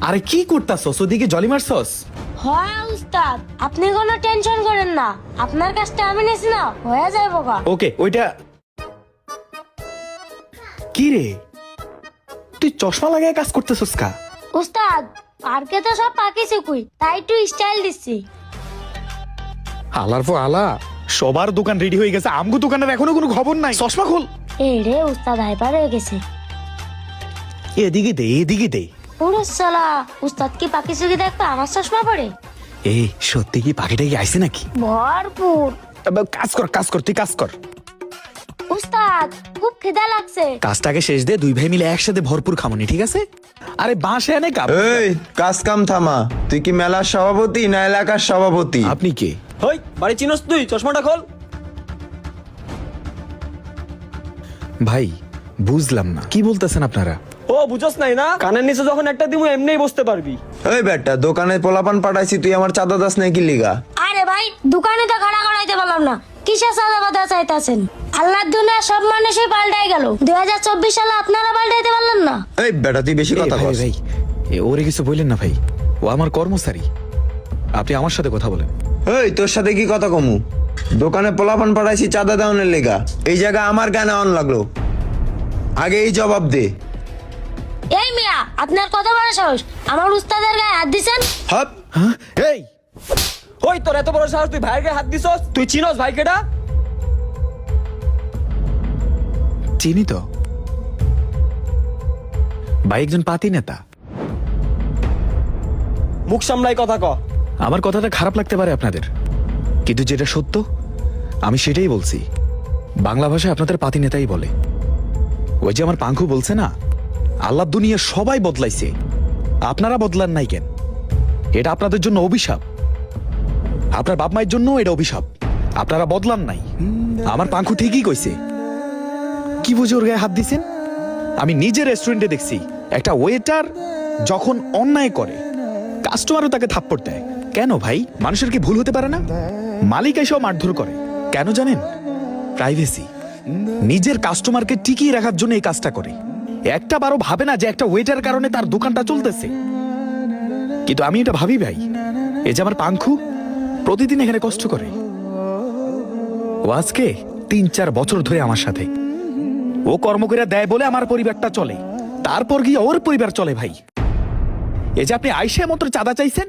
আরে কি করতাছস? ওদিকে জলি মারছস? হয় উস্তাদ, আপনি কোনো টেনশন করেন না, আপনার কাজটা আমি নিছি না, হয়ে যাইব গা। ওকে, ওইটা কি রে? তুই চশমা লাগায় কাজ করতেছস কা? উস্তাদ, পার্কে তো সব পাখি চুকুই, তাই একটু স্টাইল দিচ্ছি। আলার পর আলা, সবার দোকান রেডি হয়ে গেছে, আমগো দোকানের এখনো কোনো খবর নাই। চশমা খোল। এই রে উস্তাদ হাইপার হয়ে গেছে। এদিকে দে, এদিকে দে। পুরো সালা, উস্তাদ কি পাখি চুকি দেখবে আমার চশমা পড়ে? এই সত্যি কি পাখিটা কি আইছে নাকি? ভরপুর। কাজ কর, কাজ কর, তুই কাজ কর। উস্তাদ খুব খিদা লাগছে। কাজটাকে শেষ দে, দুই ভাই মিলে একসাথে ভরপুর খামনি, ঠিক আছে? আরে বাঁশে এনে কাপ। এই কাজ কাম থামা। তুই কি মেলার সভাপতি না এলাকার সভাপতি? আপনি কে? হই বাড়ি চিনস তুই? চশমাটা খোল। ভাই বুঝলাম না কি বলতেছেন আপনারা। ও বুঝস নাই না, কানের নিচে যখন একটা দিমু এমনিই বসতে পারবি। এই বেটা, দোকানে পোলাপান পাঠাইছি, তুই আমার চাঁদা দাস নাকি লিগা? আরে ভাই, দোকানে তো খাড়া করাইতে পারলাম না, কিসের সাদা বাদা চাইতেছেন? আল্লাহর দুনিয়া সব মানুষই পাল্টাই গেল, 2024 সালে আপনারা পাল্টাইতে পারলেন না। এই বেটা, তুই বেশি কথা ভাই বল। ভাই, ওরে কিছু বললেন না ভাই, ও আমার কর্মচারী, আপনি আমার সাথে কথা বলেন। এই তোর সাথে কি কথা কমু? দোকানে পোলাপান পাঠাইছি চাঁদা দেওয়ানের লেগা, এই জায়গা আমার কেন অন লাগলো? আগে এই জবাব দে। এই মিয়া, আপনার কত বড় সাহস, আমার উস্তাদের গায়ে হাত দিছেন? হপ। হ্যাঁ এই ওই তোর এত বড় সাহস, তুই ভাইয়ের গায়ে হাত দিছস? তুই চিনস ভাই কেডা? চিনি তো ভাই, একজন পাতি নেতা। মুখ সামলাই কথা ক। আমার কথাটা খারাপ লাগতে পারে আপনাদের, কিন্তু যেটা সত্য আমি সেটাই বলছি। বাংলা ভাষায় আপনাদের পাতি নেতাই বলে। ওই যে আমার পাঙ্খু বলছে না, আল্লাহ দুনিয়া সবাই বদলাইছে, আপনারা বদলান নাই কেন? এটা আপনাদের জন্য অভিশাপ, আপনার বাপ মায়ের জন্য এটা অভিশাপ। আপনারা বদলান নাই। আমার পাঙ্খু ঠিকই কইছে। কি বুঝে ওর গায়ে হাত দিছেন? আমি নিজে রেস্টুরেন্টে দেখছি, একটা ওয়েটার যখন অন্যায় করে কাস্টমারও তাকে থাপ্পড় দেয়। কেন ভাই? মানুষের কি ভুল হতে পারে না? মালিক এসেও মারধর করে, কেন জানেন? প্রাইভেসি। নিজের কাস্টমারকে টিকিয়ে রাখার জন্য এই কাজটা করে। একটা বারও ভাবে না যে একটা ওয়েটার কারণে তার দোকানটা চলতেছে। কিন্তু আমি এটা ভাবি ভাই, এই যে আমার পাঙ্খু প্রতিদিন এখানে কষ্ট করে, ও আজকে 3-4 বছর ধরে আমার সাথে। ও কর্ম করে দেয় বলে আমার পরিবারটা চলে, তারপর গিয়ে ওর পরিবার চলে ভাই। এই যে আপনি আইসে মাত্র চাঁদা চাইছেন,